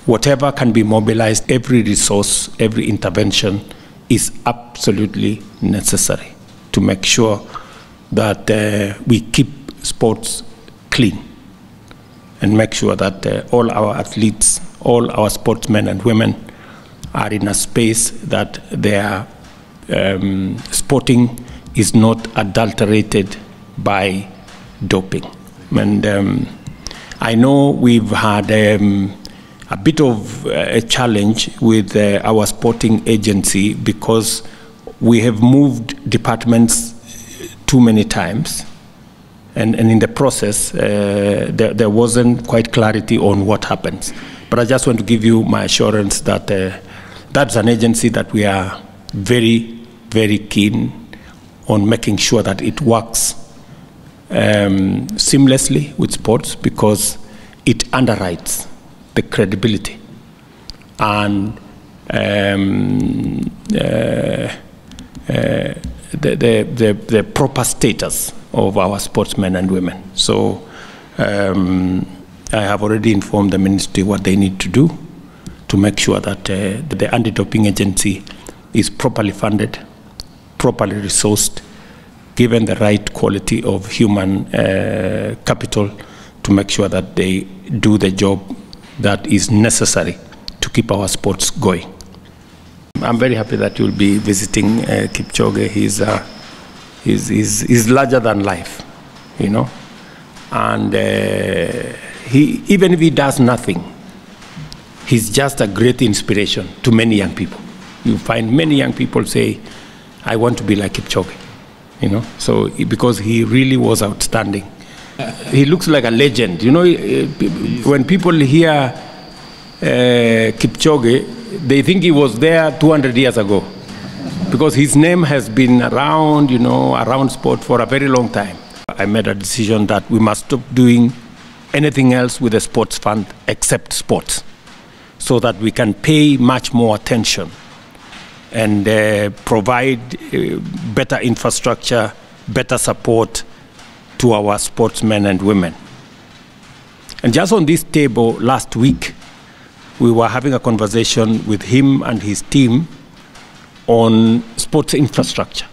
whatever can be mobilized, every resource, every intervention is absolutely necessary to make sure that we keep sports clean and make sure that all our athletes, all our sportsmen and women are in a space that their sporting is not adulterated by doping. And I know we've had a bit of a challenge with our sporting agency because we have moved departments too many times, and in the process there wasn't quite clarity on what happens. But I just want to give you my assurance that that's an agency that we are very, very keen on making sure that it works seamlessly with sports, because it underwrites the credibility and the proper status of our sportsmen and women. So I have already informed the ministry what they need to do to make sure that the anti-doping agency is properly funded, properly resourced, given the right quality of human capital to make sure that they do the job that is necessary to keep our sports going. I'm very happy that you'll be visiting Kipchoge. He's larger than life, you know, and even if he does nothing, he's just a great inspiration to many young people. You find many young people say, I want to be like Kipchoge, you know, so because he really was outstanding. He looks like a legend, you know. When people hear Kipchoge, they think he was there 200 years ago, because his name has been around, you know, around sport for a very long time. I made a decision that we must stop doing anything else with the sports fund except sports, so that we can pay much more attention and provide better infrastructure, better support to our sportsmen and women. And just on this table last week, we were having a conversation with him and his team on sports infrastructure,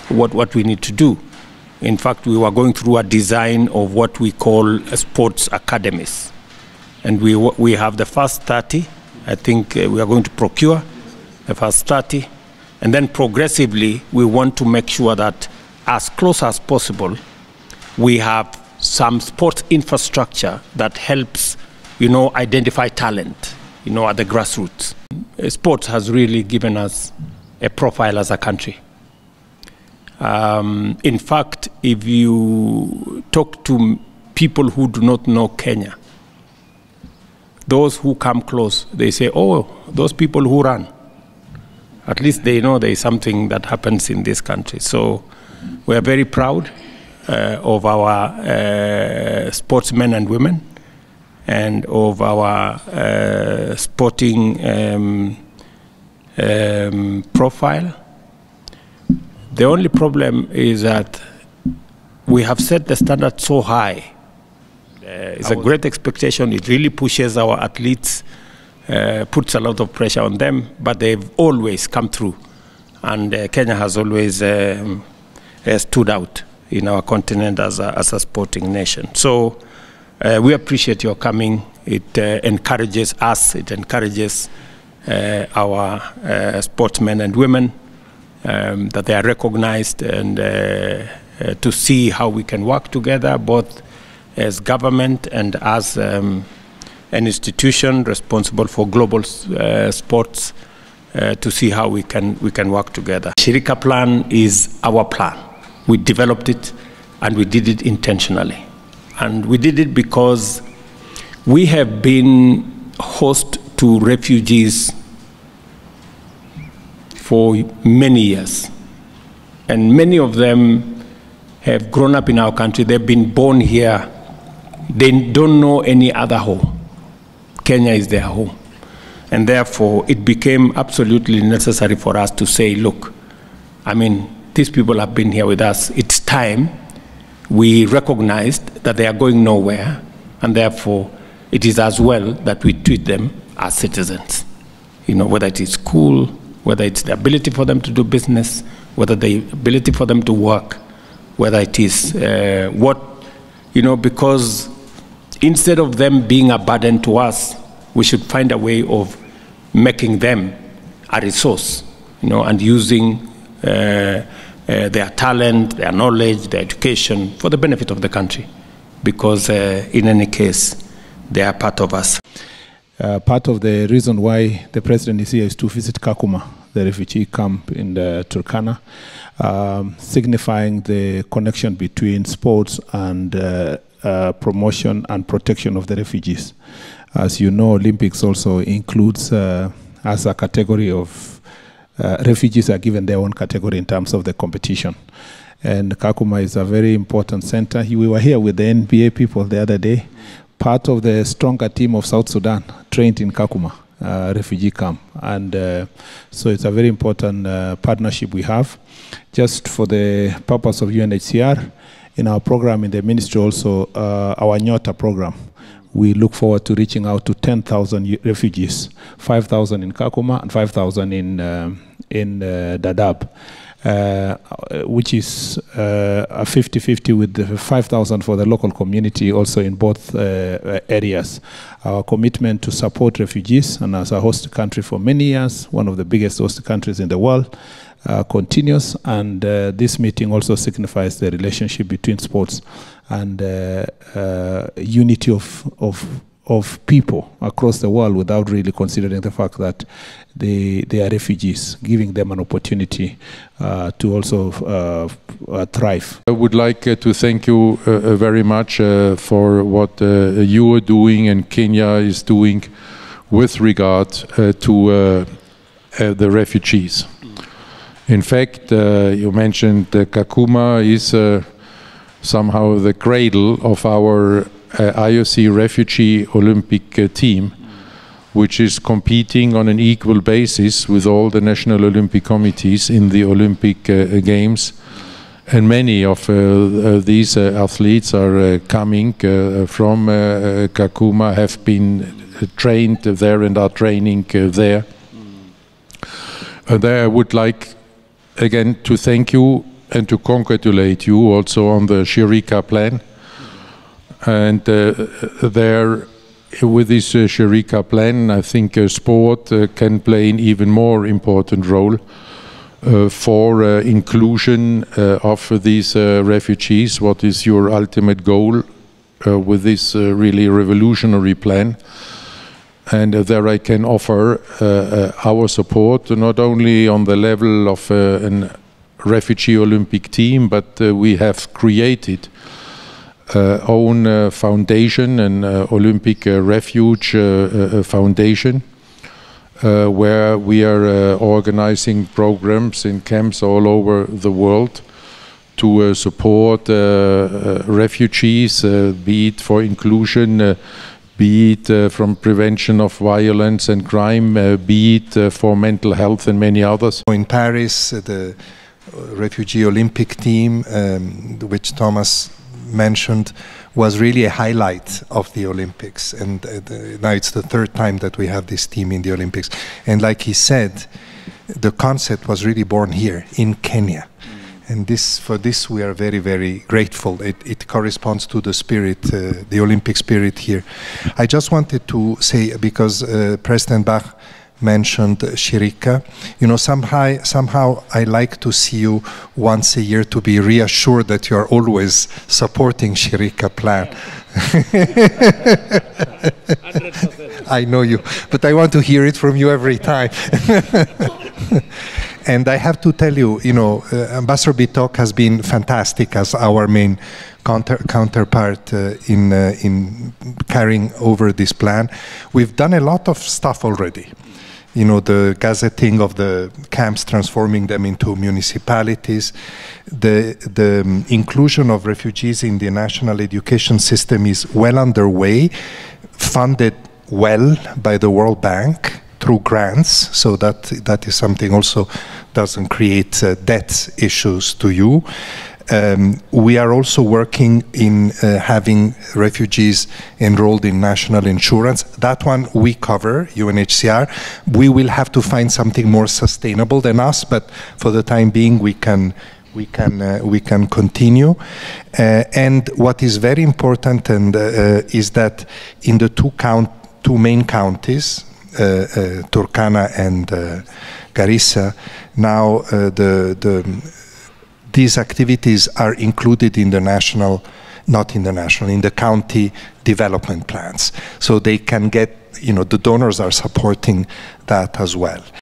what we need to do. In fact, we were going through a design of what we call sports academies. And we have the first 30. I think we are going to procure the first 30. And then progressively, we want to make sure that as close as possible, we have some sports infrastructure that helps, you know, identify talent, you know, at the grassroots. Sports has really given us a profile as a country. In fact, if you talk to people who do not know Kenya, those who come close, they say, oh, those people who run, at least they know there is something that happens in this country. So we are very proud of our sportsmen and women and of our sporting profile. The only problem is that we have set the standard so high. It's a great expectation. It really pushes our athletes, puts a lot of pressure on them, but they've always come through. And Kenya has always stood out in our continent as a sporting nation. So we appreciate your coming. It encourages us, it encourages our sportsmen and women, that they are recognized, and to see how we can work together, both as government and as an institution responsible for global sports, to see how we can work together. Shirika plan is our plan. We developed it, and we did it intentionally. And we did it because we have been host to refugees for many years. And many of them have grown up in our country. They've been born here. They don't know any other home. Kenya is their home. And therefore, it became absolutely necessary for us to say, look, I mean, these people have been here with us. It's time we recognized that they are going nowhere, and therefore it is as well that we treat them as citizens. You know, whether it is school, whether it's the ability for them to do business, whether the ability for them to work, whether it is because instead of them being a burden to us, we should find a way of making them a resource, and using their talent, their knowledge, their education for the benefit of the country. Because in any case, they are part of us. Part of the reason why the president is here is to visit Kakuma, the refugee camp in the Turkana, signifying the connection between sports and promotion and protection of the refugees. As you know, Olympics also includes, as a category of refugees are given their own category in terms of the competition. And Kakuma is a very important center. We were here with the NBA people the other day. Part of the stronger team of South Sudan trained in Kakuma refugee camp. And so it's a very important partnership we have. Just for the purpose of UNHCR, in our program in the ministry also, our Nyota program, we look forward to reaching out to 10,000 refugees, 5,000 in Kakuma and 5,000 in Dadaab. Which is a 50-50 with the 5,000 for the local community also in both areas. Our commitment to support refugees, and as a host country for many years, one of the biggest host countries in the world, continues, and this meeting also signifies the relationship between sports and unity of people across the world without really considering the fact that they are refugees, giving them an opportunity to also thrive. I would like to thank you very much for what you are doing and Kenya is doing with regard to the refugees. In fact, you mentioned Kakuma is somehow the cradle of our IOC refugee Olympic team, which is competing on an equal basis with all the national Olympic committees in the Olympic Games. And many of these athletes are coming from Kakuma, have been trained there and are training there. There I would like again to thank you and to congratulate you also on the Shirika plan. And there, with this Shirika plan, I think sport can play an even more important role for inclusion of these refugees. What is your ultimate goal with this really revolutionary plan? And there I can offer our support, not only on the level of a refugee Olympic team, but we have created own foundation, an Olympic Refuge Foundation, where we are organizing programs in camps all over the world to support refugees, be it for inclusion, be it from prevention of violence and crime, be it for mental health and many others. In Paris, the refugee Olympic team, which Thomas mentioned, was really a highlight of the Olympics, and now it's the third time that we have this team in the Olympics. And like he said, the concept was really born here in Kenya. And for this we are very, very grateful. It corresponds to the spirit, the Olympic spirit here. I just wanted to say, because President Bach mentioned Shirika, you know, somehow I like to see you once a year to be reassured that you are always supporting Shirika plan. 100%. I know you, but I want to hear it from you every time. And I have to tell you, you know, Ambassador Bitok has been fantastic as our main counterpart in carrying over this plan. We've done a lot of stuff already. You know, the gazetting of the camps, transforming them into municipalities, the inclusion of refugees in the national education system is well underway, funded well by the World Bank through grants, so that is something also doesn't create debt issues to you. We are also working in having refugees enrolled in national insurance. That one we cover, UNHCR. We will have to find something more sustainable than us, but for the time being we can continue. And what is very important is that in the two main counties, Turkana and Garissa, now these activities are included in the national, not in the national, in the county development plans. So they can get, the donors are supporting that as well.